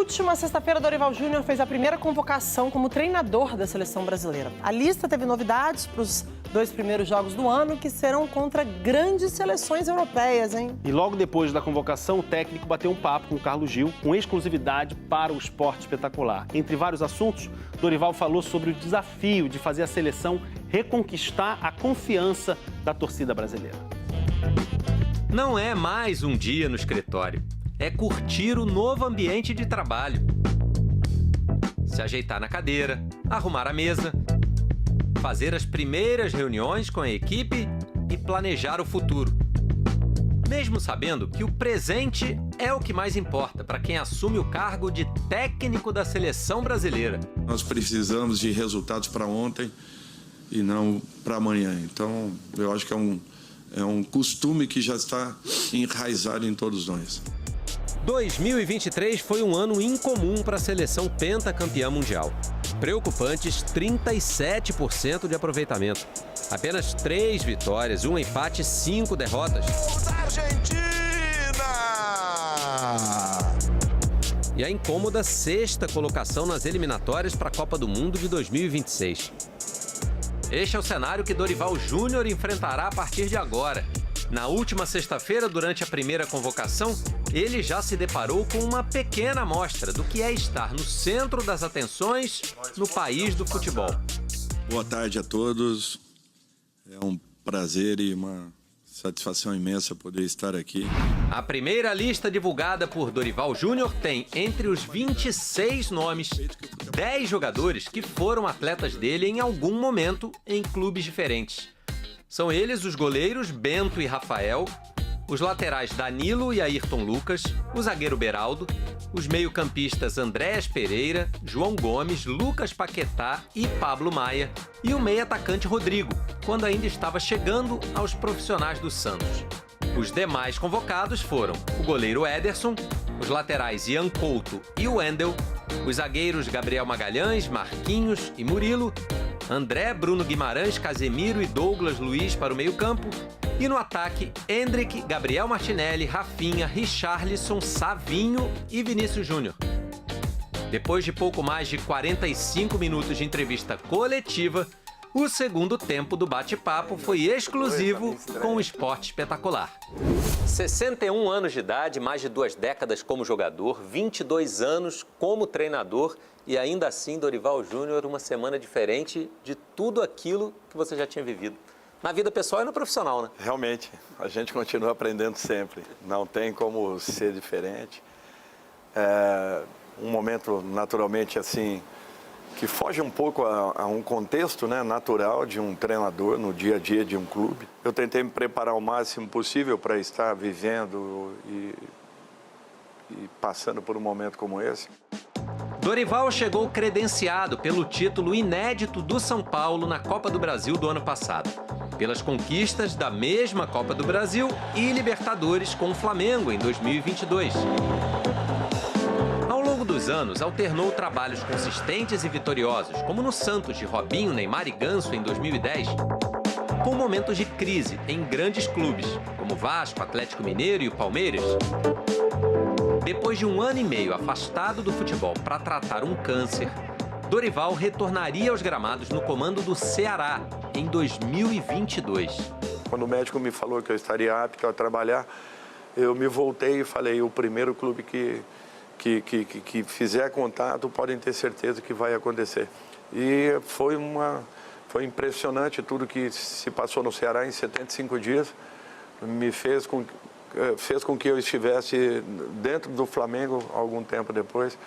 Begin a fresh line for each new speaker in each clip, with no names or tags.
última sexta-feira, Dorival Júnior fez a primeira convocação como treinador da seleção brasileira. A lista teve novidades para os 2 primeiros jogos do ano, que serão contra grandes seleções europeias, hein?
E logo depois da convocação, o técnico bateu um papo com o Carlos Gil, com exclusividade para o Esporte Espetacular. Entre vários assuntos, Dorival falou sobre o desafio de fazer a seleção reconquistar a confiança da torcida brasileira.
Não é mais um dia no escritório. É curtir o novo ambiente de trabalho. Se ajeitar na cadeira, arrumar a mesa, fazer as primeiras reuniões com a equipe e planejar o futuro. Mesmo sabendo que o presente é o que mais importa para quem assume o cargo de técnico da seleção brasileira.
Nós precisamos de resultados para ontem e não para amanhã. Então, eu acho que é um costume que já está enraizado em todos nós.
2023 foi um ano incomum para a seleção pentacampeã mundial. Preocupantes 37% de aproveitamento. Apenas 3 vitórias, 1 empate e 5 derrotas.
Argentina!
E a incômoda 6ª colocação nas eliminatórias para a Copa do Mundo de 2026. Este é o cenário que Dorival Júnior enfrentará a partir de agora. Na última sexta-feira, durante a primeira convocação, ele já se deparou com uma pequena amostra do que é estar no centro das atenções no país do futebol.
Boa tarde a todos. É um prazer e uma satisfação imensa poder estar aqui.
A primeira lista divulgada por Dorival Júnior tem, entre os 26 nomes, 10 jogadores que foram atletas dele em algum momento em clubes diferentes. São eles os goleiros Bento e Rafael, os laterais Danilo e Ayrton Lucas, o zagueiro Beraldo, os meio-campistas Andréas Pereira, João Gomes, Lucas Paquetá e Pablo Maia, e o meio-atacante Rodrigo, quando ainda estava chegando aos profissionais do Santos. Os demais convocados foram o goleiro Ederson, os laterais Ian Couto e Wendel, os zagueiros Gabriel Magalhães, Marquinhos e Murilo, André, Bruno Guimarães, Casemiro e Douglas Luiz para o meio-campo, e no ataque, Endrick, Gabriel Martinelli, Rafinha, Richarlison, Savinho e Vinícius Júnior. Depois de pouco mais de 45 minutos de entrevista coletiva, o segundo tempo do bate-papo foi exclusivo com o Esporte Espetacular. 61 anos de idade, mais de 2 décadas como jogador, 22 anos como treinador e ainda assim, Dorival Júnior, uma semana diferente de tudo aquilo que você já tinha vivido. Na vida pessoal e no profissional, né?
Realmente, a gente continua aprendendo sempre. Não tem como ser diferente. É um momento, naturalmente, assim, que foge um pouco a um contexto, né, natural de um treinador no dia a dia de um clube. Eu tentei me preparar o máximo possível para estar vivendo e passando por um momento como esse.
Dorival chegou credenciado pelo título inédito do São Paulo na Copa do Brasil do ano passado, pelas conquistas da mesma Copa do Brasil e Libertadores com o Flamengo em 2022. Ao longo dos anos, alternou trabalhos consistentes e vitoriosos, como no Santos de Robinho, Neymar e Ganso em 2010, com momentos de crise em grandes clubes, como Vasco, Atlético Mineiro e o Palmeiras. Depois de 1 ano e meio afastado do futebol para tratar um câncer, Dorival retornaria aos gramados no comando do Ceará em 2022.
Quando o médico me falou que eu estaria apto a trabalhar, eu me voltei e falei, o primeiro clube que fizer contato, podem ter certeza que vai acontecer. E foi impressionante tudo que se passou no Ceará em 75 dias. Me fez com que eu estivesse dentro do Flamengo algum tempo depois.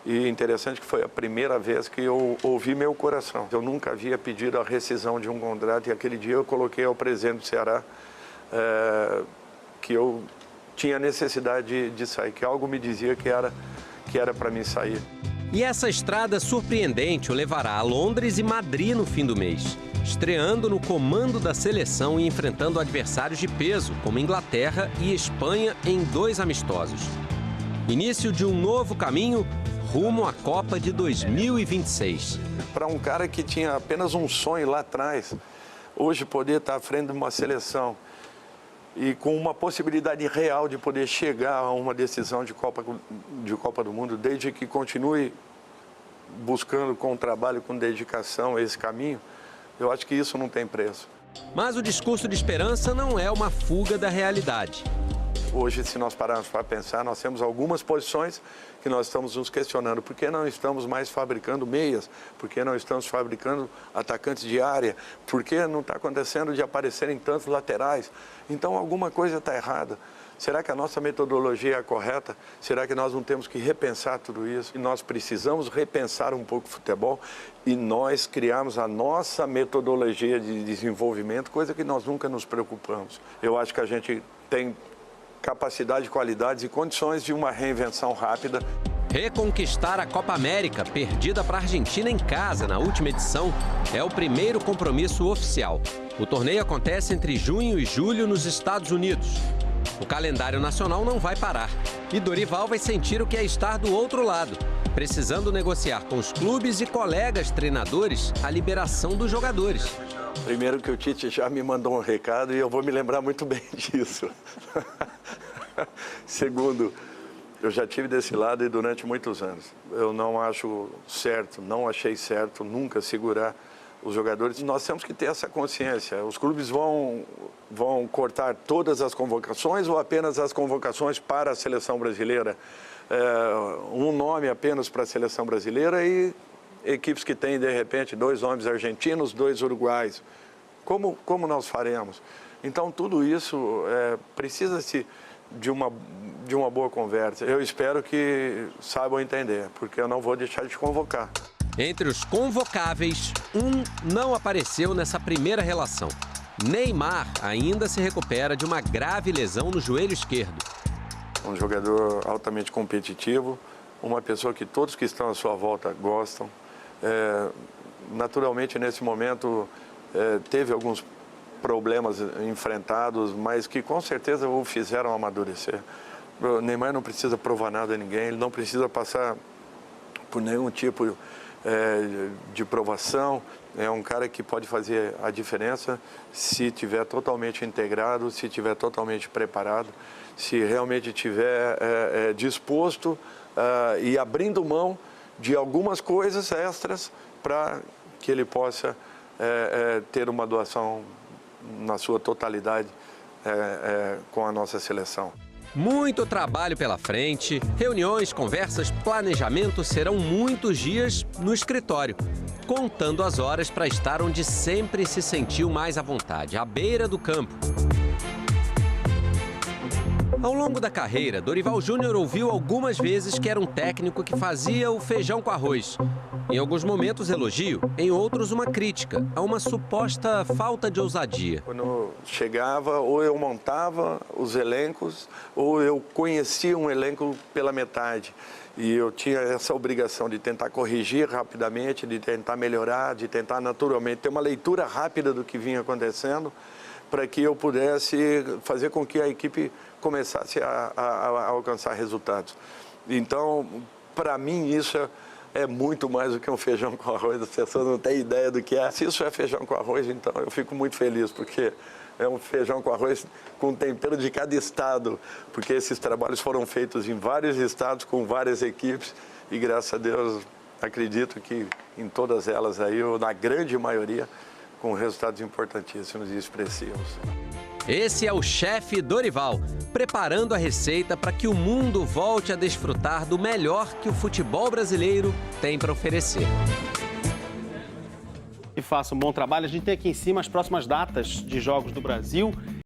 E interessante que foi a primeira vez que eu ouvi meu coração. Eu nunca havia pedido a rescisão de um contrato e aquele dia eu coloquei ao presidente do Ceará que eu tinha necessidade de sair, que algo me dizia que era para mim sair.
E essa estrada surpreendente o levará a Londres e Madrid no fim do mês, estreando no comando da seleção e enfrentando adversários de peso, como Inglaterra e Espanha, em 2 amistosos. Início de um novo caminho rumo à Copa de 2026.
Para um cara que tinha apenas um sonho lá atrás, hoje poder estar à frente de uma seleção e com uma possibilidade real de poder chegar a uma decisão de Copa do Mundo, desde que continue buscando com trabalho, com dedicação esse caminho, eu acho que isso não tem preço.
Mas o discurso de esperança não é uma fuga da realidade.
Hoje, se nós pararmos para pensar, nós temos algumas posições que nós estamos nos questionando. Por que não estamos mais fabricando meias? Por que não estamos fabricando atacantes de área? Por que não está acontecendo de aparecerem tantos laterais? Então, alguma coisa está errada. Será que a nossa metodologia é a correta? Será que nós não temos que repensar tudo isso? E nós precisamos repensar um pouco o futebol e nós criarmos a nossa metodologia de desenvolvimento, coisa que nós nunca nos preocupamos. Eu acho que a gente tem capacidade, qualidades e condições de uma reinvenção rápida.
Reconquistar a Copa América, perdida para a Argentina em casa na última edição, é o primeiro compromisso oficial. O torneio acontece entre junho e julho nos Estados Unidos. O calendário nacional não vai parar e Dorival vai sentir o que é estar do outro lado, precisando negociar com os clubes e colegas treinadores a liberação dos jogadores.
Primeiro que o Tite já me mandou um recado e eu vou me lembrar muito bem disso. Segundo, eu já tive desse lado e durante muitos anos. Eu não acho certo, não achei certo nunca segurar os jogadores. Nós temos que ter essa consciência. Os clubes vão cortar todas as convocações ou apenas as convocações para a seleção brasileira? Um nome apenas para a seleção brasileira e equipes que têm, de repente, 2 nomes argentinos, 2 uruguaios. Como nós faremos? Então, tudo isso precisa-se de uma boa conversa. Eu espero que saibam entender, porque eu não vou deixar de convocar.
Entre os convocáveis, um não apareceu nessa primeira relação. Neymar ainda se recupera de uma grave lesão no joelho esquerdo.
Um jogador altamente competitivo, uma pessoa que todos que estão à sua volta gostam. Naturalmente, nesse momento, teve alguns problemas enfrentados, mas que com certeza o fizeram amadurecer. O Neymar não precisa provar nada a ninguém, ele não precisa passar por nenhum tipo de provação. É um cara que pode fazer a diferença se estiver totalmente integrado, se estiver totalmente preparado, se realmente estiver disposto e abrindo mão de algumas coisas extras para que ele possa ter uma doação na sua totalidade com a nossa seleção.
Muito trabalho pela frente, reuniões, conversas, planejamento, serão muitos dias no escritório, contando as horas para estar onde sempre se sentiu mais à vontade, à beira do campo. Ao longo da carreira, Dorival Júnior ouviu algumas vezes que era um técnico que fazia o feijão com arroz. Em alguns momentos, elogio, em outros, uma crítica a uma suposta falta de ousadia.
Quando chegava, ou eu montava os elencos, ou eu conhecia um elenco pela metade. E eu tinha essa obrigação de tentar corrigir rapidamente, de tentar melhorar, de tentar naturalmente ter uma leitura rápida do que vinha acontecendo, para que eu pudesse fazer com que a equipe começasse a alcançar resultados. Então, para mim, isso é muito mais do que um feijão com arroz. As pessoas não têm ideia do que é. Se isso é feijão com arroz, então eu fico muito feliz, porque é um feijão com arroz com tempero de cada estado, porque esses trabalhos foram feitos em vários estados, com várias equipes, e graças a Deus, acredito que em todas elas aí, ou na grande maioria, com resultados importantíssimos e expressivos.
Esse é o chefe Dorival, preparando a receita para que o mundo volte a desfrutar do melhor que o futebol brasileiro tem para oferecer.
E faça um bom trabalho. A gente tem aqui em cima as próximas datas de jogos do Brasil.